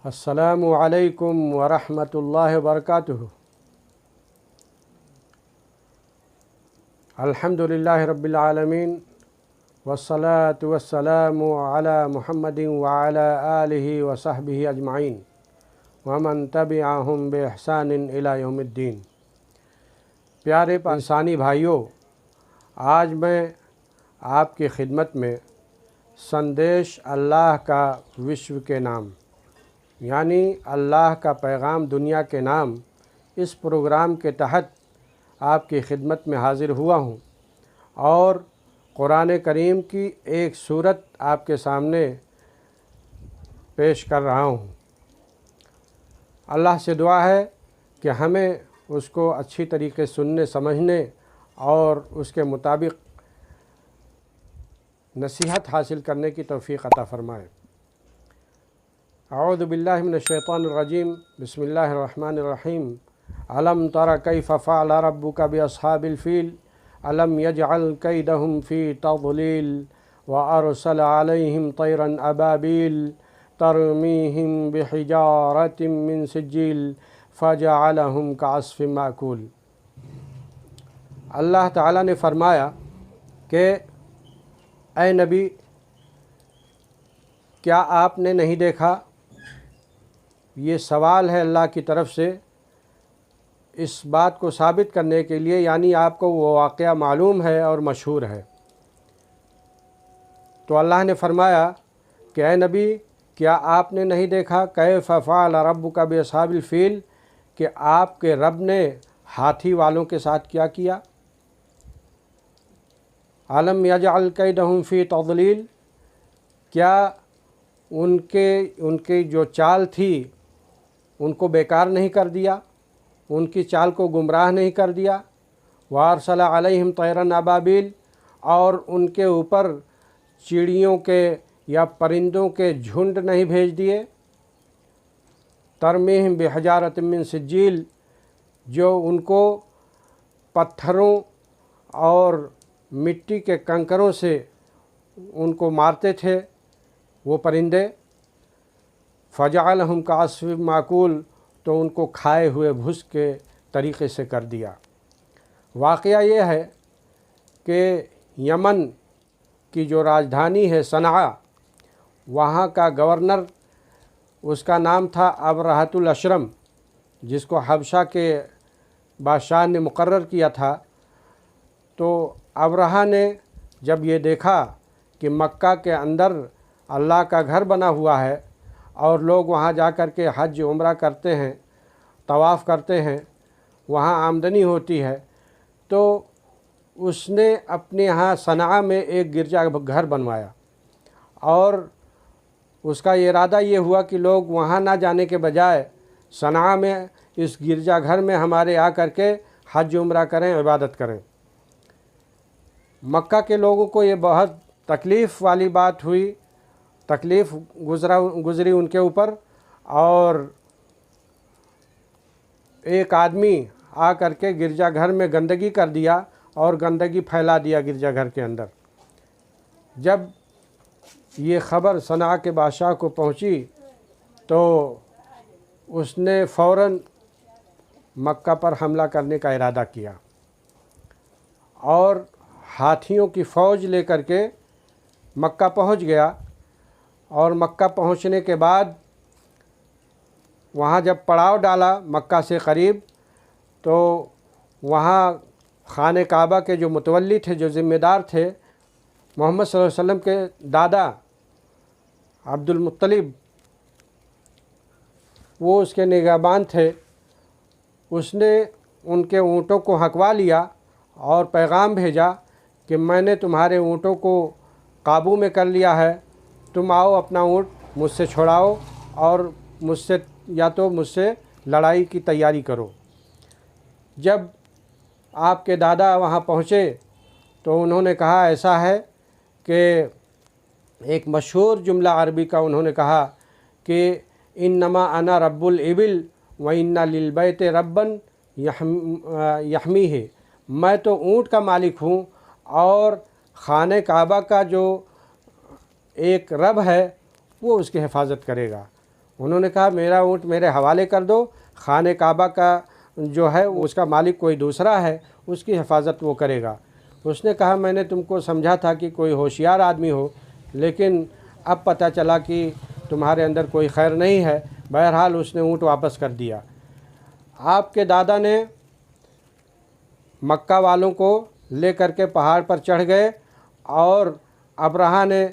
अस्सलामु अलैकुम वरहमतुल्लाहि वबरकातुहू। अल्हम्दुलिल्लाहि रब्बिल आलमीन वस्सलातु वस्सलामु अला मुहम्मदिन व अला आलिहि व सहबिहि अजमाइन व मन तबिअहुम बिइहसानिन इला यौमिद्दीन। प्यारे इंसानी भाइयों, आज मैं आपकी खिदमत में संदेश अल्लाह का विश्व के नाम यानी अल्लाह का पैगाम दुनिया के नाम इस प्रोग्राम के तहत आपकी खिदमत में हाज़िर हुआ हूँ और कुरान करीम की एक सूरत आपके सामने पेश कर रहा हूँ। अल्लाह से दुआ है कि हमें उसको अच्छी तरीके सुनने समझने और उसके मुताबिक नसीहत हासिल करने की तौफ़ीक़ अता फ़रमाए। अऊज़ु बिल्लाहि मिनश शैतानिर रजीम, बिस्मिल्लाहिर रहमानिर रहीम। अलम तरा कैफ़ फ़अल रब्बुका बिअस्हाबिल फ़ील अलम यजअल कैदहुम फ़ी तज़लील व अरसल अलैहिम तैरन अबाबील तरमीहिम बिहिजारतिम मिन सिज्जील फ़जअलहुम कअस्फ़िम माकूल। अल्लाह ताला ने फ़रमाया कि ऐ नबी, क्या आपने नहीं देखा? ये सवाल है अल्लाह की तरफ से इस बात को साबित करने के लिए, यानी आपको वो वाक़या मालूम है और मशहूर है। तो अल्लाह ने फ़रमाया कि ऐ नबी, क्या आपने नहीं देखा कैफ़ फ़अल रब्बुका बिअस्हाबिल फ़ील कि आपके रब ने हाथी वालों के साथ क्या किया। अलम यजअल कैदहुम फ़ी तज़लील, क्या उनके जो चाल थी उनको बेकार नहीं कर दिया, उनकी चाल को गुमराह नहीं कर दिया। वारसला अलैहिम तैरन अबाबील, और उनके ऊपर चिड़ियों के या परिंदों के झुंड नहीं भेज दिए। तरमीहिम बिहिजारतिम मिन सिज्जील, जो उनको पत्थरों और मिट्टी के कंकरों से उनको मारते थे वो परिंदे। फ़जअलहुम कअस्फ़िम माकूल, तो उनको खाए हुए भुस के तरीक़े से कर दिया। वाक़या ये है कि यमन की जो राजधानी है सनआ, वहाँ का गवर्नर, उसका नाम था अबरहतुल अशरम, जिसको हबशा के बादशाह ने मुकर्रर किया था। तो अबरहा ने जब ये देखा कि मक्का के अंदर अल्लाह का घर बना हुआ है और लोग वहाँ जा कर के हज उम्रा करते हैं, तवाफ़ करते हैं, वहाँ आमदनी होती है, तो उसने अपने यहाँ सनआ में एक गिरजा घर बनवाया और उसका इरादा ये हुआ कि लोग वहाँ ना जाने के बजाय सनआ में इस गिरजा घर में हमारे आ कर के हज उम्रा करें, इबादत करें। मक्का के लोगों को ये बहुत तकलीफ़ वाली बात हुई, तकलीफ़ गुज़री उनके ऊपर, और एक आदमी आ कर के गिरजाघर में गंदगी कर दिया और गंदगी फैला दिया गिरजाघर के अंदर। जब ये ख़बर सनआ के बादशाह को पहुंची तो उसने फ़ौरन मक्का पर हमला करने का इरादा किया और हाथियों की फ़ौज लेकर के मक्का पहुंच गया। और मक्का पहुंचने के बाद वहाँ जब पड़ाव डाला मक्का से करीब, तो वहाँ खाने काबा के जो मुतवल्ली थे, जो ज़िम्मेदार थे, मोहम्मद सल्लल्लाहु अलैहि वसल्लम के दादा अब्दुल मुत्तलिब, वो उसके निगहबान थे। उसने उनके ऊँटों को हकवा लिया और पैगाम भेजा कि मैंने तुम्हारे ऊँटों को काबू में कर लिया है, तुम आओ अपना ऊँट मुझसे छुड़ाओ और मुझसे लड़ाई की तैयारी करो। जब आपके दादा वहाँ पहुँचे तो उन्होंने कहा, ऐसा है कि एक मशहूर जुमला अरबी का उन्होंने कहा कि इन्नमा अना रब्बुल इबिल व इन्ना लिल बैति रब्बन यहमीहि, मैं तो ऊँट का मालिक हूँ और खाने काबा का जो एक रब है वो उसकी हिफाजत करेगा। उन्होंने कहा मेरा ऊँट मेरे हवाले कर दो, खाने काबा का जो है उसका मालिक कोई दूसरा है, उसकी हिफाजत वो करेगा। उसने कहा मैंने तुमको समझा था कि कोई होशियार आदमी हो, लेकिन अब पता चला कि तुम्हारे अंदर कोई खैर नहीं है। बहरहाल उसने ऊँट वापस कर दिया। आपके दादा ने मक्का वालों को ले करके पहाड़ पर चढ़ गए और अब्रहा ने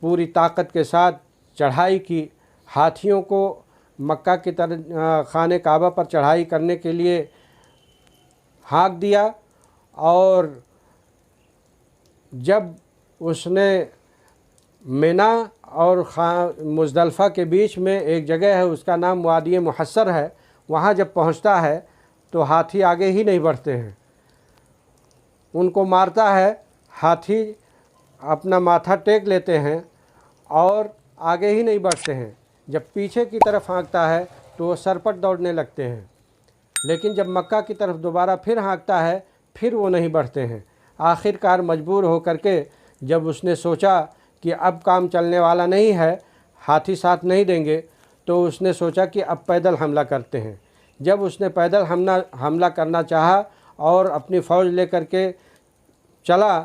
पूरी ताकत के साथ चढ़ाई की। हाथियों को मक्का की तरह खाने काबा पर चढ़ाई करने के लिए हाँक दिया, और जब उसने मिना और मुज़दलिफ़ा के बीच में एक जगह है, उसका नाम वादी मुहस्सर है, वहाँ जब पहुँचता है तो हाथी आगे ही नहीं बढ़ते हैं, उनको मारता है। हाथी अपना माथा टेक लेते हैं और आगे ही नहीं बढ़ते हैं। जब पीछे की तरफ हाँकता है तो वो सरपट दौड़ने लगते हैं, लेकिन जब मक्का की तरफ दोबारा फिर हाँकता है फिर वो नहीं बढ़ते हैं। आखिरकार मजबूर होकर के जब उसने सोचा कि अब काम चलने वाला नहीं है, हाथी साथ नहीं देंगे, तो उसने सोचा कि अब पैदल हमला करते हैं। जब उसने पैदल हमला करना चाहा और अपनी फ़ौज लेकर के चला,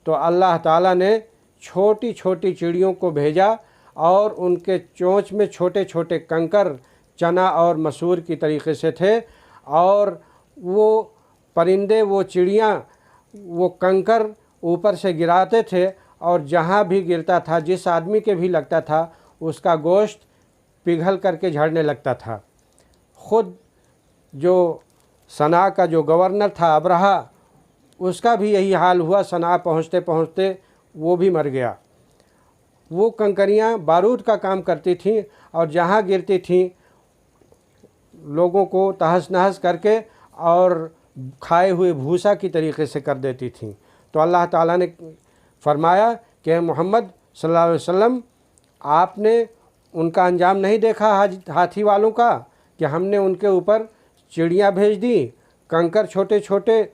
तो अल्लाह ताला ने छोटी छोटी चिड़ियों को भेजा और उनके चोंच में छोटे छोटे कंकर चना और मसूर की तरीक़े से थे, और वो परिंदे, वो चिड़ियाँ वो कंकर ऊपर से गिराते थे, और जहाँ भी गिरता था, जिस आदमी के भी लगता था, उसका गोश्त पिघल करके झड़ने लगता था। ख़ुद जो सना का जो गवर्नर था अब्रहा, उसका भी यही हाल हुआ। सना पहुँचते पहुँचते वो भी मर गया। वो कंकरियाँ बारूद का काम करती थीं और जहाँ गिरती थीं लोगों को तहस नहस करके और खाए हुए भूसा की तरीक़े से कर देती थीं। तो अल्लाह ताला ने फरमाया कि मोहम्मद सल्लल्लाहु अलैहि वसल्लम, आपने उनका अंजाम नहीं देखा हाथी वालों का, कि हमने उनके ऊपर चिड़ियाँ भेज दी, कंकर छोटे छोटे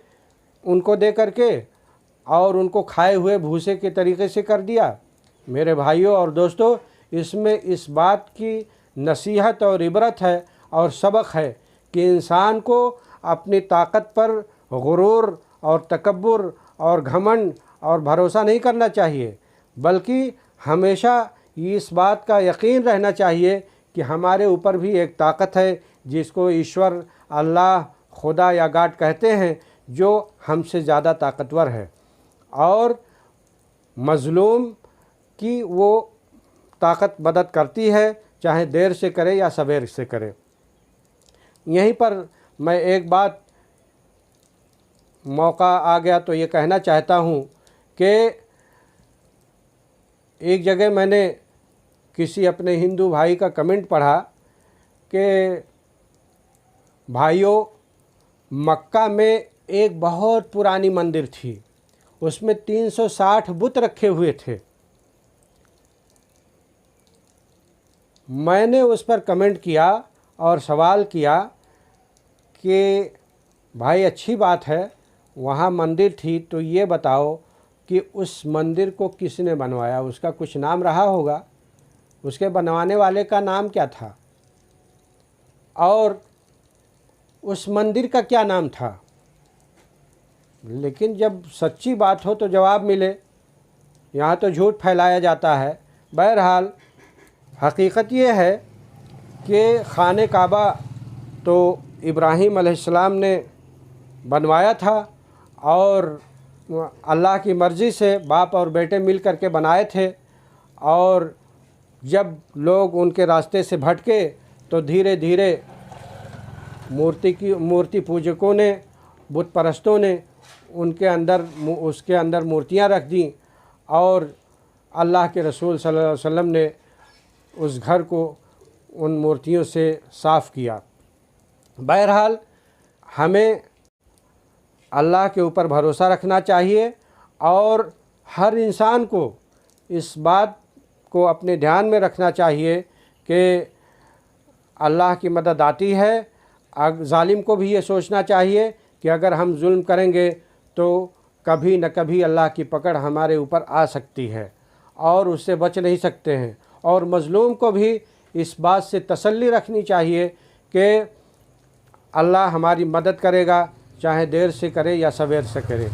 उनको दे करके, और उनको खाए हुए भूसे के तरीक़े से कर दिया। मेरे भाइयों और दोस्तों, इसमें इस बात की नसीहत और इबरत है और सबक है कि इंसान को अपनी ताकत पर गुरूर और तकब्बुर और घमंड और भरोसा नहीं करना चाहिए, बल्कि हमेशा इस बात का यकीन रहना चाहिए कि हमारे ऊपर भी एक ताकत है जिसको ईश्वर, अल्लाह, खुदा या गाड कहते हैं, जो हमसे ज़्यादा ताकतवर है, और मज़लूम की वो ताकत मदद करती है, चाहे देर से करे या सवेर से करे। यहीं पर मैं एक बात, मौका आ गया तो ये कहना चाहता हूँ कि एक जगह मैंने किसी अपने हिंदू भाई का कमेंट पढ़ा कि भाइयों, मक्का में एक बहुत पुरानी मंदिर थी, उसमें 360 बुत रखे हुए थे। मैंने उस पर कमेंट किया और सवाल किया कि भाई अच्छी बात है, वहाँ मंदिर थी, तो ये बताओ कि उस मंदिर को किसने बनवाया? उसका कुछ नाम रहा होगा, उसके बनवाने वाले का नाम क्या था, और उस मंदिर का क्या नाम था? लेकिन जब सच्ची बात हो तो जवाब मिले। यहाँ तो झूठ फैलाया जाता है। बहरहाल हकीकत ये है कि खाने काबा तो इब्राहीम अलैहिस्सलाम ने बनवाया था, और अल्लाह की मर्ज़ी से बाप और बेटे मिल कर के बनाए थे, और जब लोग उनके रास्ते से भटके तो धीरे धीरे मूर्ति पूजकों ने, बुत परस्तों ने उसके अंदर मूर्तियां रख दी, और अल्लाह के रसूल सल्लल्लाहु अलैहि वसल्लम ने उस घर को उन मूर्तियों से साफ़ किया। बहरहाल हमें अल्लाह के ऊपर भरोसा रखना चाहिए, और हर इंसान को इस बात को अपने ध्यान में रखना चाहिए कि अल्लाह की मदद आती है। ज़ालिम को भी ये सोचना चाहिए कि अगर हम जुल्म करेंगे तो कभी न कभी अल्लाह की पकड़ हमारे ऊपर आ सकती है और उससे बच नहीं सकते हैं। और मज़लूम को भी इस बात से तसल्ली रखनी चाहिए कि अल्लाह हमारी मदद करेगा, चाहे देर से करे या सवेर से करे।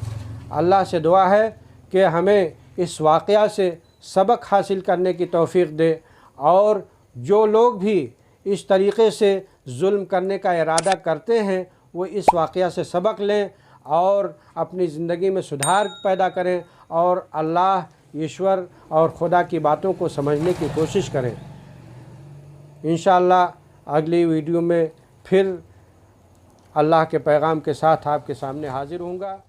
अल्लाह से दुआ है कि हमें इस वाक़या से सबक हासिल करने की तौफ़ीक़ दे, और जो लोग भी इस तरीक़े से जुल्म करने का इरादा करते हैं वो इस वाक़या से सबक लें और अपनी ज़िंदगी में सुधार पैदा करें और अल्लाह, ईश्वर और खुदा की बातों को समझने की कोशिश करें। इंशाअल्लाह अगली वीडियो में फिर अल्लाह के पैगाम के साथ आपके सामने हाज़िर होऊंगा।